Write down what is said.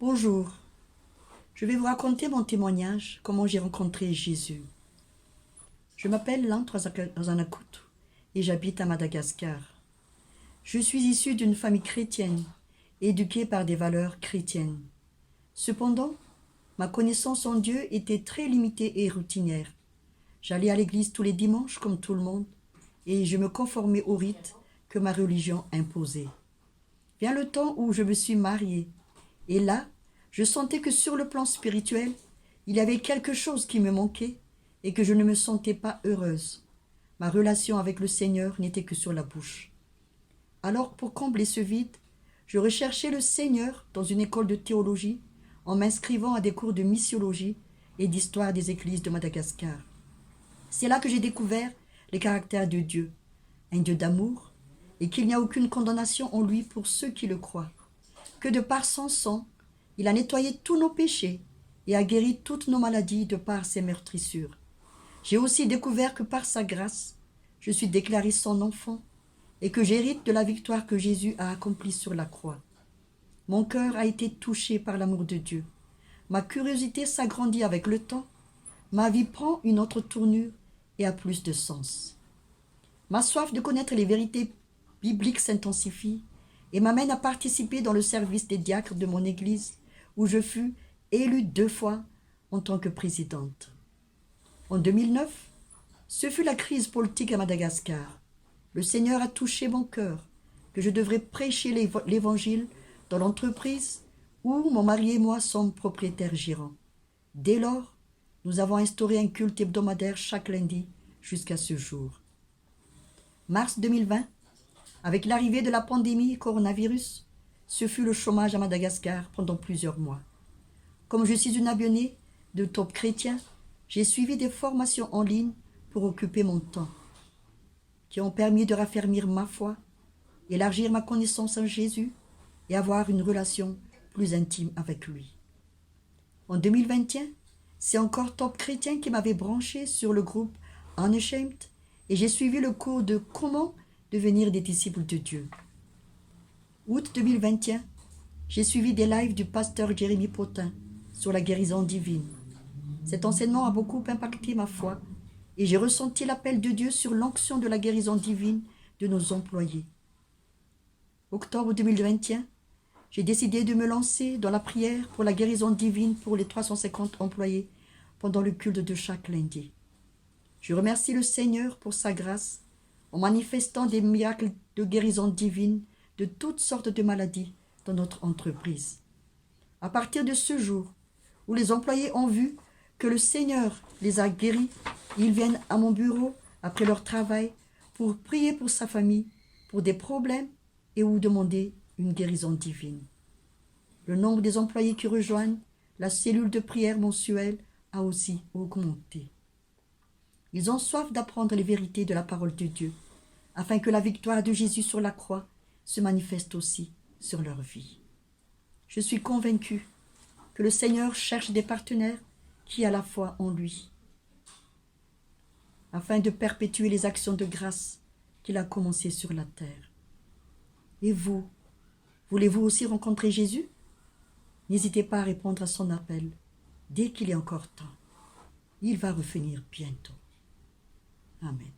Bonjour, je vais vous raconter mon témoignage, comment j'ai rencontré Jésus. Je m'appelle Lan Troazanakut et j'habite à Madagascar. Je suis issue d'une famille chrétienne, éduquée par des valeurs chrétiennes. Cependant, ma connaissance en Dieu était très limitée et routinière. J'allais à l'église tous les dimanches comme tout le monde et je me conformais aux rites que ma religion imposait. Vient le temps où je me suis mariée et là, je sentais que sur le plan spirituel, il y avait quelque chose qui me manquait et que je ne me sentais pas heureuse. Ma relation avec le Seigneur n'était que sur la bouche. Alors, pour combler ce vide, je recherchais le Seigneur dans une école de théologie en m'inscrivant à des cours de missiologie et d'histoire des églises de Madagascar. C'est là que j'ai découvert les caractères de Dieu, un Dieu d'amour, et qu'il n'y a aucune condamnation en lui pour ceux qui le croient, que de par son sang, il a nettoyé tous nos péchés et a guéri toutes nos maladies de par ses meurtrissures. J'ai aussi découvert que par sa grâce, je suis déclaré son enfant et que j'hérite de la victoire que Jésus a accomplie sur la croix. Mon cœur a été touché par l'amour de Dieu. Ma curiosité s'agrandit avec le temps. Ma vie prend une autre tournure et a plus de sens. Ma soif de connaître les vérités bibliques s'intensifie et m'amène à participer dans le service des diacres de mon église où je fus élue 2 fois en tant que présidente. En 2009, ce fut la crise politique à Madagascar. Le Seigneur a touché mon cœur que je devrais prêcher l'évangile dans l'entreprise où mon mari et moi sommes propriétaires gérants. Dès lors, nous avons instauré un culte hebdomadaire chaque lundi jusqu'à ce jour. Mars 2020, avec l'arrivée de la pandémie coronavirus, ce fut le chômage à Madagascar pendant plusieurs mois. Comme je suis une abonnée de Top Chrétien, j'ai suivi des formations en ligne pour occuper mon temps, qui ont permis de raffermir ma foi, élargir ma connaissance en Jésus et avoir une relation plus intime avec lui. En 2021, c'est encore Top Chrétien qui m'avait branché sur le groupe Unashamed et j'ai suivi le cours de comment devenir des disciples de Dieu. Août 2021, j'ai suivi des lives du pasteur Jérémy Potin sur la guérison divine. Cet enseignement a beaucoup impacté ma foi et j'ai ressenti l'appel de Dieu sur l'onction de la guérison divine de nos employés. Octobre 2021, j'ai décidé de me lancer dans la prière pour la guérison divine pour les 350 employés pendant le culte de chaque lundi. Je remercie le Seigneur pour sa grâce en manifestant des miracles de guérison divine de toutes sortes de maladies dans notre entreprise. À partir de ce jour où les employés ont vu que le Seigneur les a guéris, ils viennent à mon bureau après leur travail pour prier pour sa famille, pour des problèmes et ou demander une guérison divine. Le nombre des employés qui rejoignent la cellule de prière mensuelle a aussi augmenté. Ils ont soif d'apprendre les vérités de la parole de Dieu, afin que la victoire de Jésus sur la croix se manifeste aussi sur leur vie. Je suis convaincue que le Seigneur cherche des partenaires qui a la foi en lui, afin de perpétuer les actions de grâce qu'il a commencées sur la terre. Et vous, voulez-vous aussi rencontrer Jésus? N'hésitez pas à répondre à son appel dès qu'il est encore temps. Il va revenir bientôt. Amen.